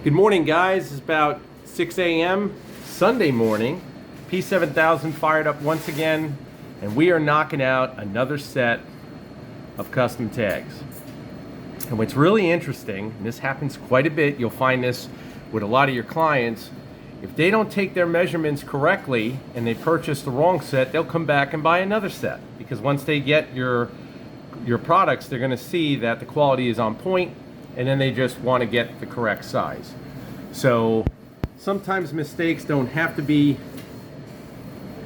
Good morning, guys. It's about 6 a.m. Sunday morning. P7000 fired up once again, and we are knocking out another set of custom tags. And what's really interesting, and this happens quite a bit, you'll find this with a lot of your clients, if they don't take their measurements correctly and they purchase the wrong set, they'll come back and buy another set. Because once they get your products, they're going to see that the quality is on point, and then they just want to get the correct size. So sometimes mistakes don't have to be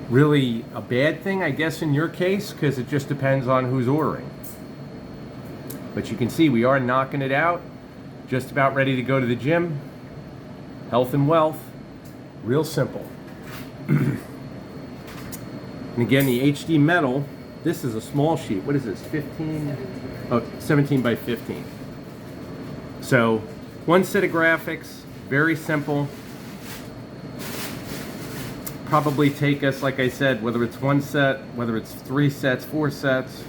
really a bad thing, I guess, in your case, because it just depends on who's ordering. But you can see we are knocking it out, just about ready to go to the gym. Health and wealth, real simple. And again, the HD metal, this is a small sheet. What is this, 15? 17. Oh, 17 by 15. So one set of graphics, very simple. Probably take us, like I said, whether it's one set, whether it's 3 sets, 4 sets.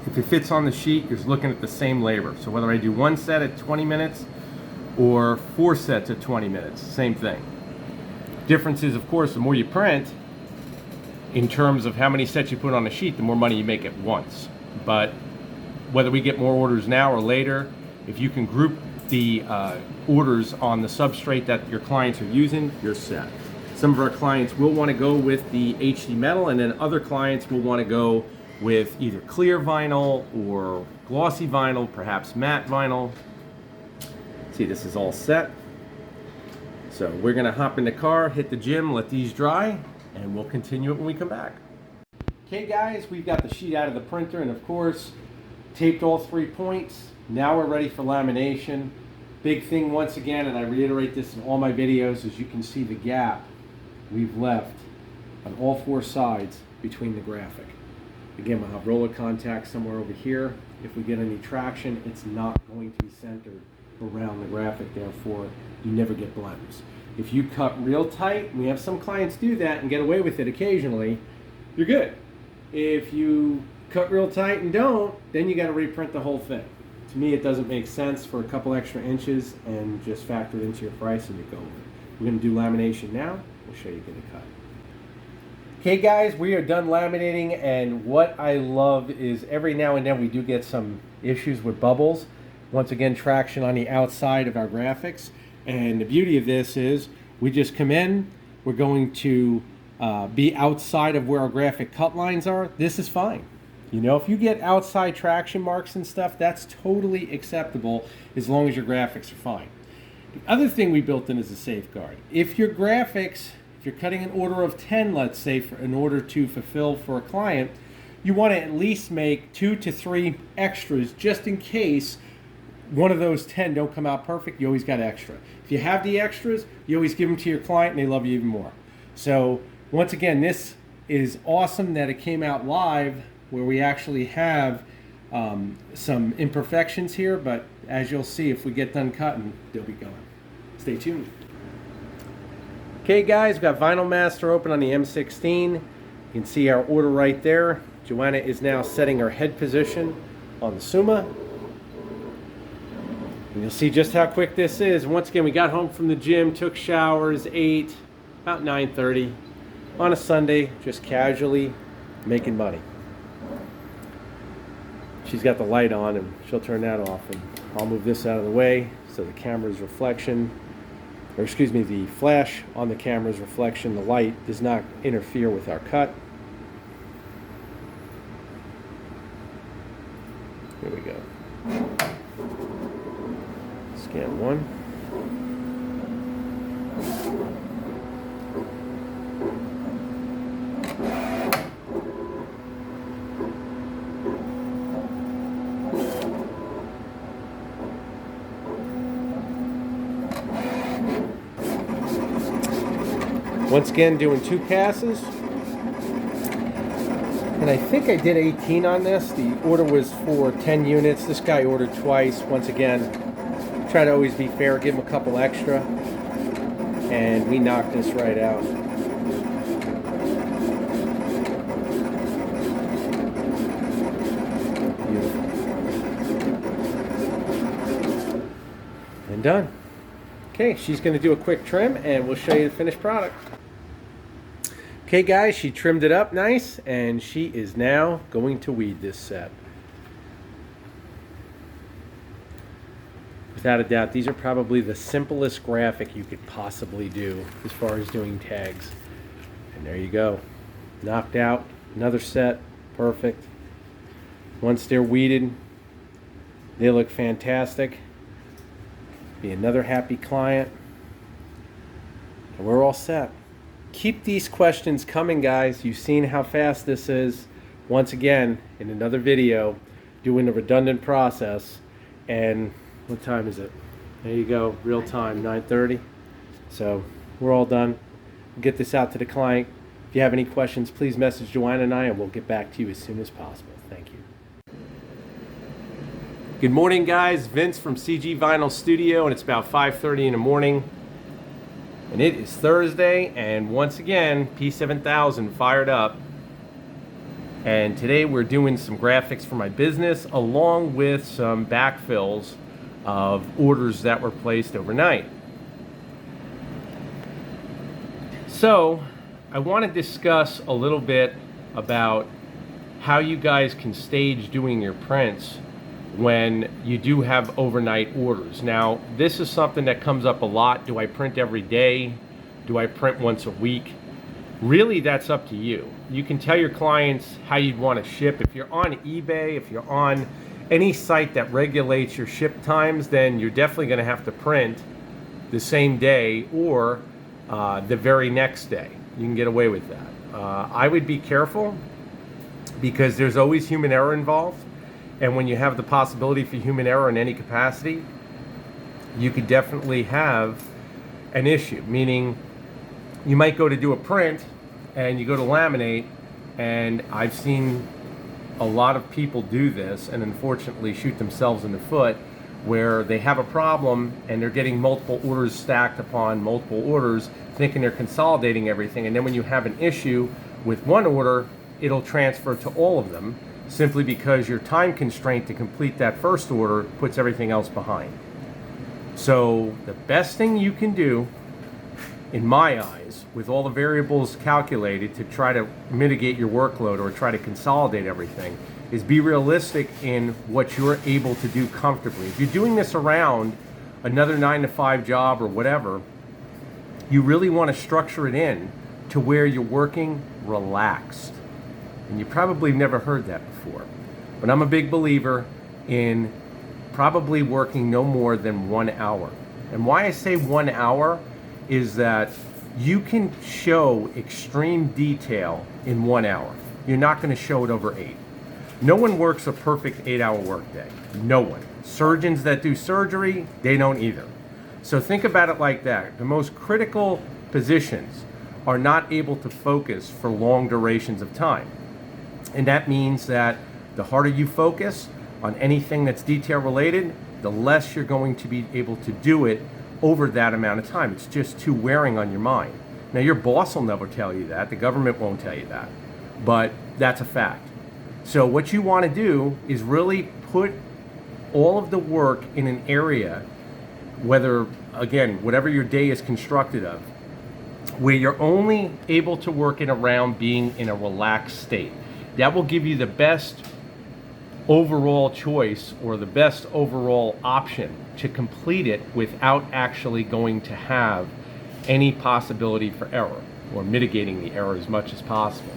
If it fits on the sheet, you're looking at the same labor. So whether I do one set at 20 minutes or 4 sets at 20 minutes, same thing. Difference is, of course, the more you print, in terms of how many sets you put on a sheet, the more money you make at once. But whether we get more orders now or later, if you can group the orders on the substrate that your clients are using, you're set. Some of our clients will want to go with the HD metal, and then other clients will want to go with either clear vinyl or glossy vinyl, perhaps matte vinyl. See, this is all set. So we're gonna hop in the car, hit the gym, let these dry, and we'll continue it when we come back. Okay guys, we've got the sheet out of the printer and of course, taped all 3 points. Now we're ready for lamination. Big thing once again, and I reiterate this in all my videos, is you can see the gap we've left on all 4 sides between the graphic. Again, we'll have roller contact somewhere over here. If we get any traction, it's not going to be centered around the graphic, therefore you never get blems. If you cut real tight, we have some clients do that and get away with it occasionally, you're good. If you cut real tight and don't, then you got to reprint the whole thing. To me, it doesn't make sense for a couple extra inches, and just factor it into your price and you go with it. We're going to do lamination now. We'll show you getting cut. Okay guys, we are done laminating, and what I love is every now and then we do get some issues with bubbles. Once again, traction on the outside of our graphics. And the beauty of this is we just come in, we're going to be outside of where our graphic cut lines are. This is fine. You know, if you get outside traction marks and stuff, that's totally acceptable as long as your graphics are fine. The other thing we built in is a safeguard. If your graphics, if you're cutting an order of 10, let's say, in order to fulfill for a client, you want to at least make 2 to 3 extras just in case one of those 10 don't come out perfect. You always got extra. If you have the extras, you always give them to your client and they love you even more. So once again, this is awesome that it came out live where we actually have some imperfections here, but as you'll see, if we get done cutting, they'll be gone. Stay tuned. Okay guys, we've got Vinyl Master open on the M16. You can see our order right there. Joanna is now setting her head position on the Suma. And you'll see just how quick this is. Once again, we got home from the gym, took showers, ate, about 9:30 on a Sunday, just casually making money. She's got the light on and she'll turn that off, and I'll move this out of the way so the camera's reflection, or excuse me, the flash on the camera's reflection, the light does not interfere with our cut. Here we go. Scan 1. Once again, doing 2 passes. And I think I did 18 on this. The order was for 10 units. This guy ordered twice. Once again, try to always be fair, give him a couple extra. And we knocked this right out. Beautiful. And done. Okay, she's going to do a quick trim and we'll show you the finished product. Okay guys, she trimmed it up nice and she is now going to weed this set. Without a doubt, these are probably the simplest graphic you could possibly do as far as doing tags. And there you go. Knocked out, another set, perfect. Once they're weeded, they look fantastic. Be another happy client. And we're all set. Keep these questions coming, guys. You've seen how fast this is. Once again, in another video, doing a redundant process. And what time is it? There you go, real time, 9:30. So we're all done. We'll get this out to the client. If you have any questions, please message Joanna and I, and we'll get back to you as soon as possible. Thank you. Good morning, guys. Vince from CG Vinyl Studio, and it's about 5:30 in the morning. And it is Thursday, and once again, P7000 fired up. And today we're doing some graphics for my business, along with some backfills of orders that were placed overnight. So I want to discuss a little bit about how you guys can stage doing your prints when you do have overnight orders. Now, this is something that comes up a lot. Do I print every day? Do I print once a week? Really, that's up to you. You can tell your clients how you'd want to ship. If you're on eBay, if you're on any site that regulates your ship times, then you're definitely going to have to print the same day or the very next day. You can get away with that. I would be careful because there's always human error involved. And when you have the possibility for human error in any capacity, you could definitely have an issue. Meaning, you might go to do a print and you go to laminate, and I've seen a lot of people do this and unfortunately shoot themselves in the foot, where they have a problem and they're getting multiple orders stacked upon multiple orders, thinking they're consolidating everything, and then when you have an issue with one order, it'll transfer to all of them, simply because your time constraint to complete that first order puts everything else behind. So the best thing you can do, in my eyes, with all the variables calculated to try to mitigate your workload or try to consolidate everything, is be realistic in what you're able to do comfortably. If you're doing this around another 9-to-5 job or whatever, you really want to structure it in to where you're working relaxed. And you probably never heard that before. But I'm a big believer in probably working no more than 1 hour. And why I say 1 hour is that you can show extreme detail in 1 hour. You're not going to show it over 8. No one works a perfect 8-hour workday. No one. Surgeons that do surgery, they don't either. So think about it like that. The most critical positions are not able to focus for long durations of time. And that means that the harder you focus on anything that's detail related, the less you're going to be able to do it over that amount of time. It's just too wearing on your mind. Now, your boss will never tell you that. The government won't tell you that. But that's a fact. So what you want to do is really put all of the work in an area, whether, again, whatever your day is constructed of, where you're only able to work in around being in a relaxed state. That will give you the best overall choice or the best overall option to complete it without actually going to have any possibility for error, or mitigating the error as much as possible.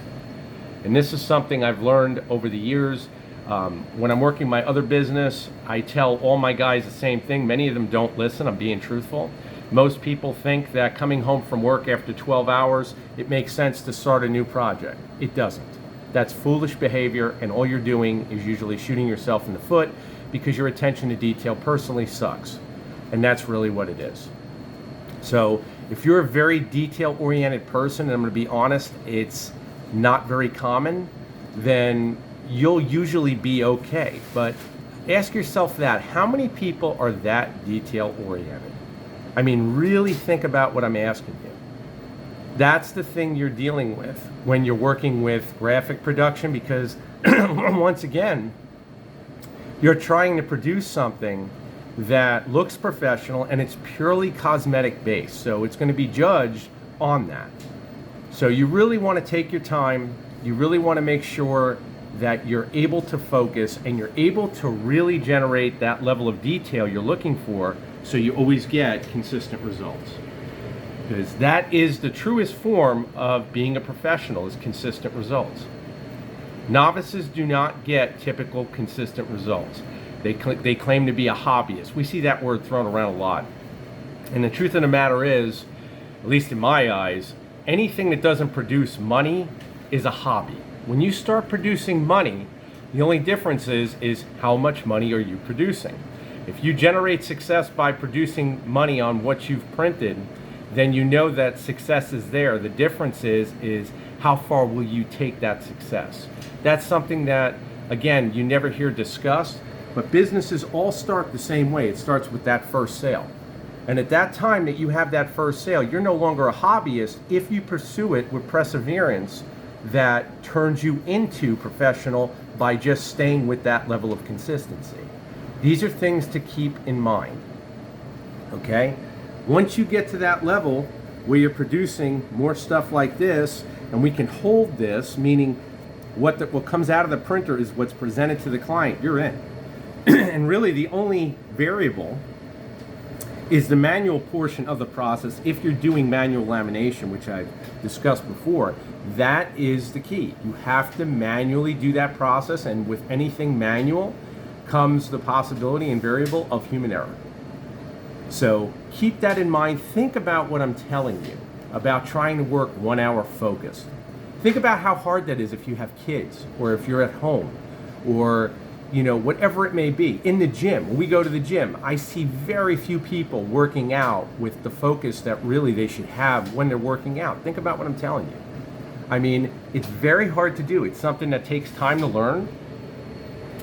And this is something I've learned over the years. When I'm working my other business, I tell all my guys the same thing. Many of them don't listen. I'm being truthful. Most people think that coming home from work after 12 hours, it makes sense to start a new project. It doesn't. That's foolish behavior, and all you're doing is usually shooting yourself in the foot because your attention to detail personally sucks. And that's really what it is. So if you're a very detail-oriented person, and I'm going to be honest, it's not very common, then you'll usually be okay. But ask yourself that. How many people are that detail-oriented? I mean, really think about what I'm asking you. That's the thing you're dealing with when you're working with graphic production, because once again, you're trying to produce something that looks professional and it's purely cosmetic based. So it's going to be judged on that. So you really want to take your time. You really want to make sure that you're able to focus and you're able to really generate that level of detail you're looking for, so you always get consistent results. Because that is the truest form of being a professional, is consistent results. Novices do not get typical consistent results. They claim to be a hobbyist. We see that word thrown around a lot. And the truth of the matter is, at least in my eyes, anything that doesn't produce money is a hobby. When you start producing money, the only difference is how much money are you producing. If you generate success by producing money on what you've printed, then you know that success is there. The difference is how far will you take that success. That's something that, again, you never hear discussed, but businesses all start the same way. It starts with that first sale. And at that time that you have that first sale, you're no longer a hobbyist if you pursue it with perseverance that turns you into professional by just staying with that level of consistency. These are things to keep in mind, okay? Once you get to that level where you're producing more stuff like this, and we can hold this, meaning what comes out of the printer is what's presented to the client, you're in. And really the only variable is the manual portion of the process. If you're doing manual lamination, which I've discussed before, that is the key. You have to manually do that process, and with anything manual comes the possibility and variable of human error. So keep that in mind. Think about what I'm telling you about trying to work 1 hour focused. Think about how hard that is if you have kids, or if you're at home, or whatever it may be. In the gym, when we go to the gym, I see very few people working out with the focus that really they should have when they're working out. Think about what I'm telling you. I mean, it's very hard to do. It's something that takes time to learn.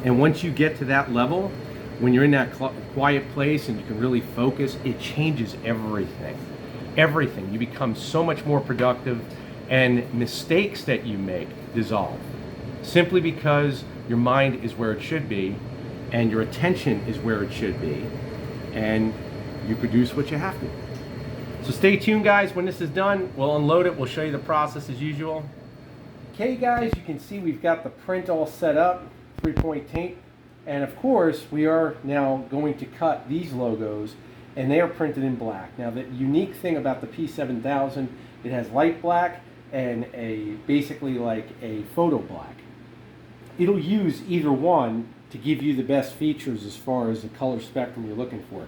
And once you get to that level, when you're in that quiet place and you can really focus, it changes everything. Everything. You become so much more productive, and mistakes that you make dissolve. Simply because your mind is where it should be, and your attention is where it should be, and you produce what you have to. So stay tuned, guys. When this is done, we'll unload it. We'll show you the process as usual. Okay, guys, you can see we've got the print all set up, 3-point tape, and of course we are now going to cut these logos, and they are printed in black. Now, the unique thing about the P7000, it has light black and basically like a photo black. It'll use either one to give you the best features as far as the color spectrum you're looking for.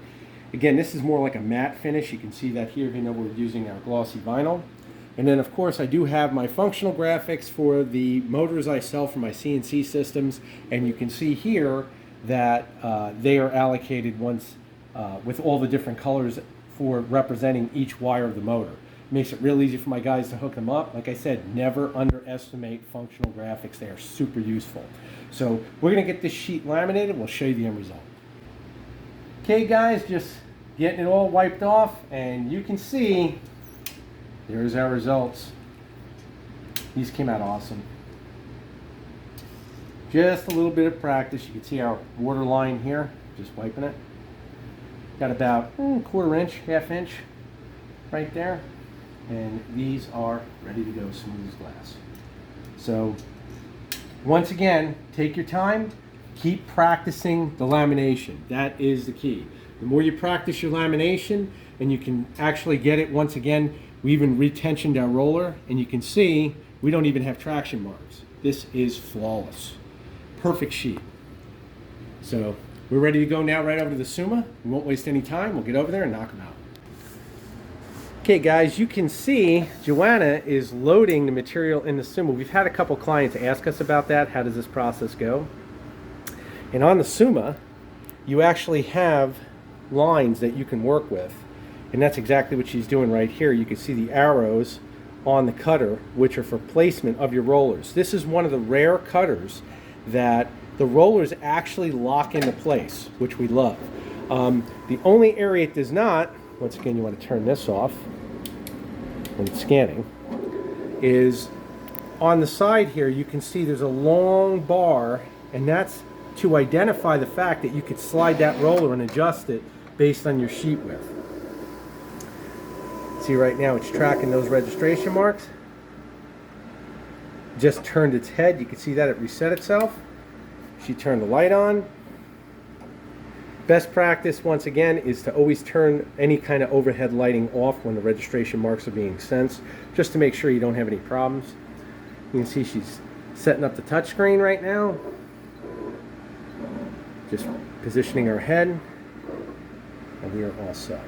Again, this is more like a matte finish. You can see that here, even though we're using our glossy vinyl. And then, of course, I do have my functional graphics for the motors I sell for my CNC systems. And you can see here that they are allocated once with all the different colors for representing each wire of the motor. Makes it real easy for my guys to hook them up. Like I said, never underestimate functional graphics. They are super useful. So we're going to get this sheet laminated. We'll show you the end result. Okay, guys, just getting it all wiped off, and you can see there's our results. These came out awesome. Just a little bit of practice. You can see our water line here, just wiping it. Got about 1/4 inch, 1/2 inch right there. And these are ready to go smooth as glass. So once again, take your time, keep practicing the lamination. That is the key. The more you practice your lamination, and you can actually get it, once again, we even retensioned our roller, and you can see we don't even have traction marks. This is flawless. Perfect sheet. So we're ready to go now right over to the Summa. We won't waste any time. We'll get over there and knock them out. Okay, guys, you can see Joanna is loading the material in the Summa. We've had a couple clients ask us about that. How does this process go? And on the Summa, you actually have lines that you can work with. And that's exactly what she's doing right here. You can see the arrows on the cutter, which are for placement of your rollers. This is one of the rare cutters that the rollers actually lock into place, which we love. The only area it does not, once again, you want to turn this off when it's scanning, is on the side here. You can see there's a long bar, and that's to identify the fact that you could slide that roller and adjust it based on your sheet width. See right now it's tracking those registration marks. Just turned its head. You can see that it reset itself. She turned the light on. Best practice, once again, is to always turn any kind of overhead lighting off when the registration marks are being sensed, just to make sure you don't have any problems. You can see she's setting up the touchscreen right now. Just positioning her head, and we are all set.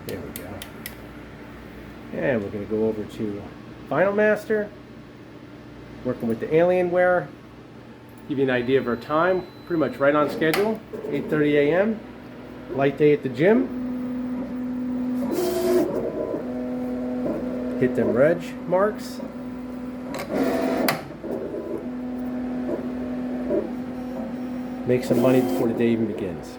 There we go. And we're going to go over to Final Master, working with the Alienware. Give you an idea of our time, pretty much right on schedule, 8:30 a.m. Light day at the gym. Hit them reg marks. Make some money before the day even begins.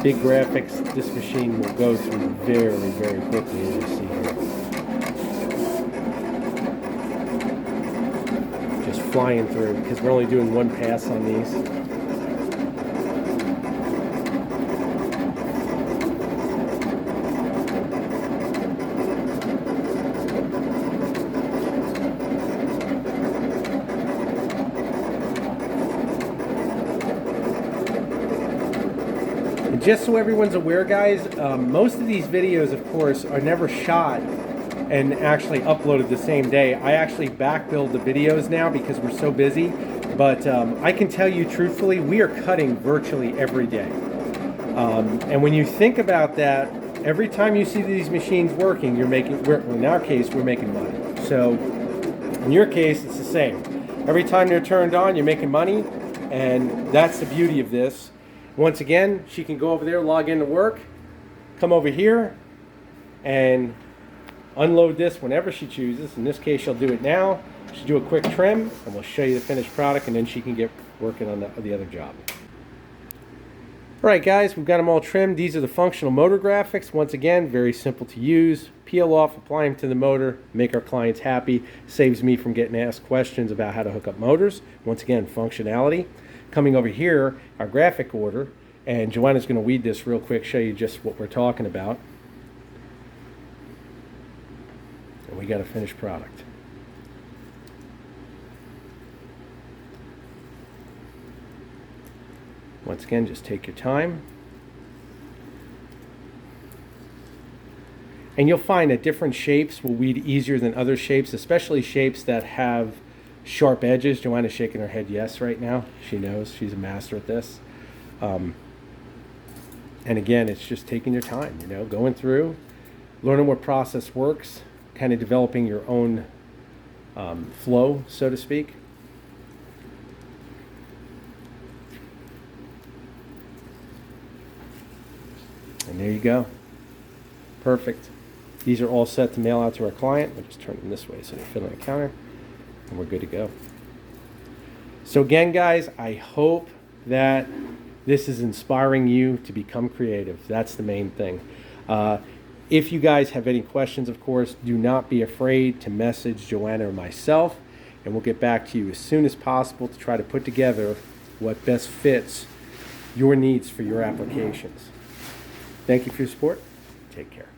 Big graphics, this machine will go through very, very quickly, as you see here. Just flying through, because we're only doing one pass on these. Just so everyone's aware, guys, most of these videos, of course, are never shot and actually uploaded the same day. I actually back build the videos now because we're so busy, but I can tell you truthfully, we are cutting virtually every day. And when you think about that, every time you see these machines working, you're making, in our case, we're making money. So in your case, it's the same. Every time they're turned on, you're making money, and that's the beauty of this. Once again, she can go over there, log into work, come over here, and unload this whenever she chooses. In this case, she'll do it now. She'll do a quick trim, and we'll show you the finished product, and then she can get working on the other job. All right, guys, we've got them all trimmed. These are the functional motor graphics. Once again, very simple to use. Peel off, apply them to the motor, make our clients happy. Saves me from getting asked questions about how to hook up motors. Once again, functionality. Coming over here, our graphic order, and Joanna's going to weed this real quick, show you just what we're talking about. And we got a finished product. Once again, just take your time. And you'll find that different shapes will weed easier than other shapes, especially shapes that have sharp edges. Joanna's shaking her head yes right now. She knows. She's a master at this. And again, it's just taking your time, you know, going through, learning what process works, kind of developing your own flow, so to speak. And there you go. Perfect. These are all set to mail out to our client. We'll just turn them this way so they fit on the counter. And we're good to go. So again, guys, I hope that this is inspiring you to become creative. That's the main thing. If you guys have any questions, of course, do not be afraid to message Joanna or myself, and we'll get back to you as soon as possible to try to put together what best fits your needs for your applications. Thank you for your support. Take care.